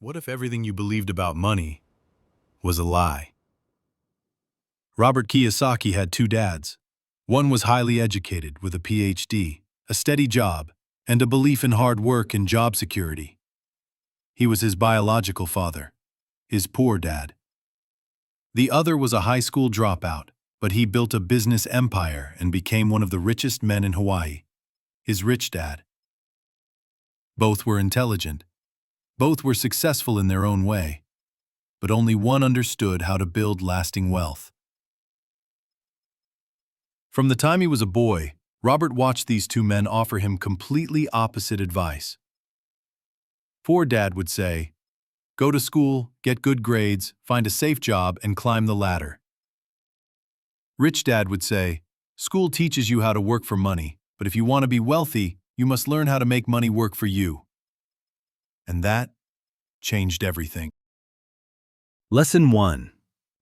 What if everything you believed about money was a lie? Robert Kiyosaki had two dads. One was highly educated with a PhD, a steady job, and a belief in hard work and job security. He was his biological father, his poor dad. The other was a high school dropout, but he built a business empire and became one of the richest men in Hawaii, his rich dad. Both were intelligent. Both were successful in their own way, but only one understood how to build lasting wealth. From the time he was a boy, Robert watched these two men offer him completely opposite advice. Poor Dad would say, "Go to school, get good grades, find a safe job, and climb the ladder." Rich Dad would say, "School teaches you how to work for money, but if you want to be wealthy, you must learn how to make money work for you." And that changed everything. Lesson 1.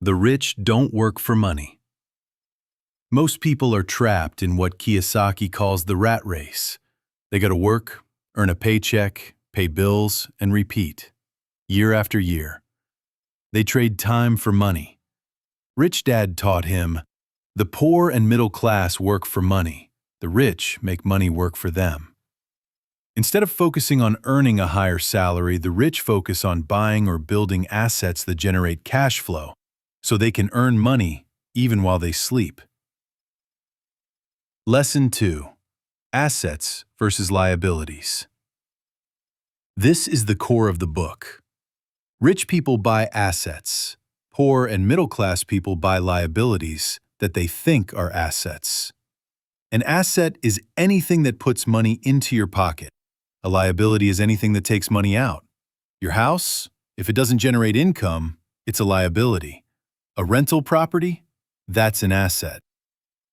The rich don't work for money. Most people are trapped in what Kiyosaki calls the rat race. They go to work, earn a paycheck, pay bills, and repeat, year after year. They trade time for money. Rich Dad taught him, the poor and middle class work for money. The rich make money work for them. Instead of focusing on earning a higher salary, the rich focus on buying or building assets that generate cash flow, so they can earn money even while they sleep. Lesson 2. Assets versus liabilities. This is the core of the book. Rich people buy assets. Poor and middle-class people buy liabilities that they think are assets. An asset is anything that puts money into your pocket. A liability is anything that takes money out. Your house, if it doesn't generate income, it's a liability. A rental property, that's an asset.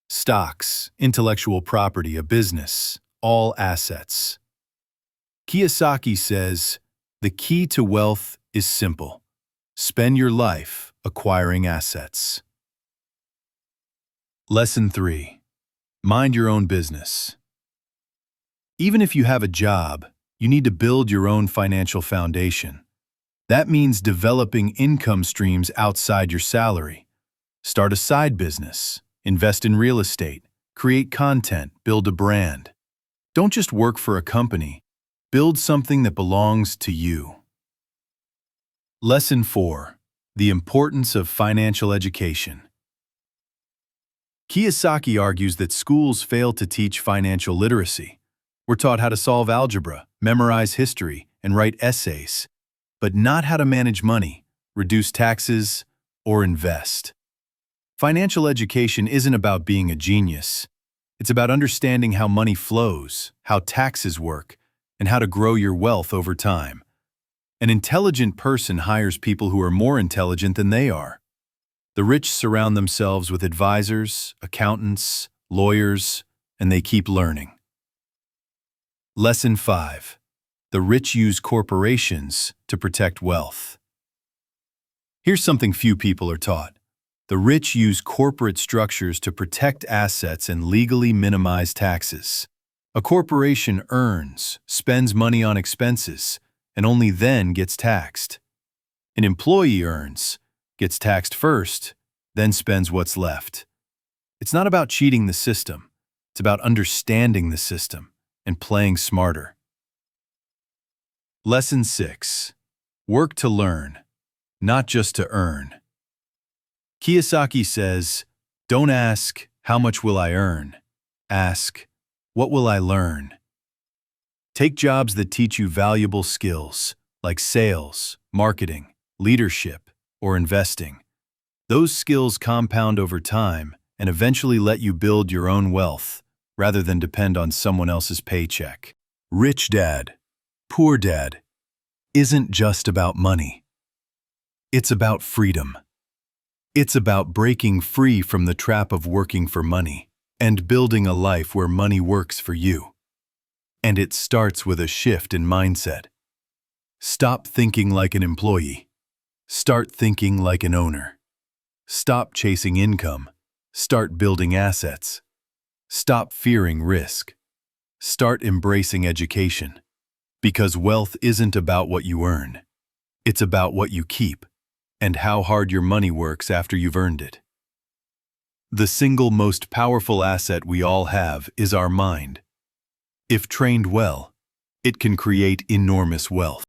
Stocks, intellectual property, a business, all assets. Kiyosaki says, the key to wealth is simple. Spend your life acquiring assets. Lesson 3. Mind your own business. Even if you have a job, you need to build your own financial foundation. That means developing income streams outside your salary. Start a side business, invest in real estate, create content, build a brand. Don't just work for a company. Build something that belongs to you. Lesson 4. The importance of financial education. Kiyosaki argues that schools fail to teach financial literacy. We're taught how to solve algebra, memorize history, and write essays, but not how to manage money, reduce taxes, or invest. Financial education isn't about being a genius. It's about understanding how money flows, how taxes work, and how to grow your wealth over time. An intelligent person hires people who are more intelligent than they are. The rich surround themselves with advisors, accountants, lawyers, and they keep learning. Lesson 5. The rich use corporations to protect wealth. Here's something few people are taught. The rich use corporate structures to protect assets and legally minimize taxes. A corporation earns, spends money on expenses, and only then gets taxed. An employee earns, gets taxed first, then spends what's left. It's not about cheating the system. It's about understanding the system and playing smarter. Lesson 6. Work to learn, not just to earn. Kiyosaki says, don't ask, how much will I earn? Ask, what will I learn? Take jobs that teach you valuable skills, like sales, marketing, leadership, or investing. Those skills compound over time and eventually let you build your own wealth, rather than depend on someone else's paycheck. Rich Dad, Poor Dad isn't just about money. It's about freedom. It's about breaking free from the trap of working for money and building a life where money works for you. And it starts with a shift in mindset. Stop thinking like an employee. Start thinking like an owner. Stop chasing income. Start building assets. Stop fearing risk. Start embracing education. Because wealth isn't about what you earn. It's about what you keep and how hard your money works after you've earned it. The single most powerful asset we all have is our mind. If trained well, it can create enormous wealth.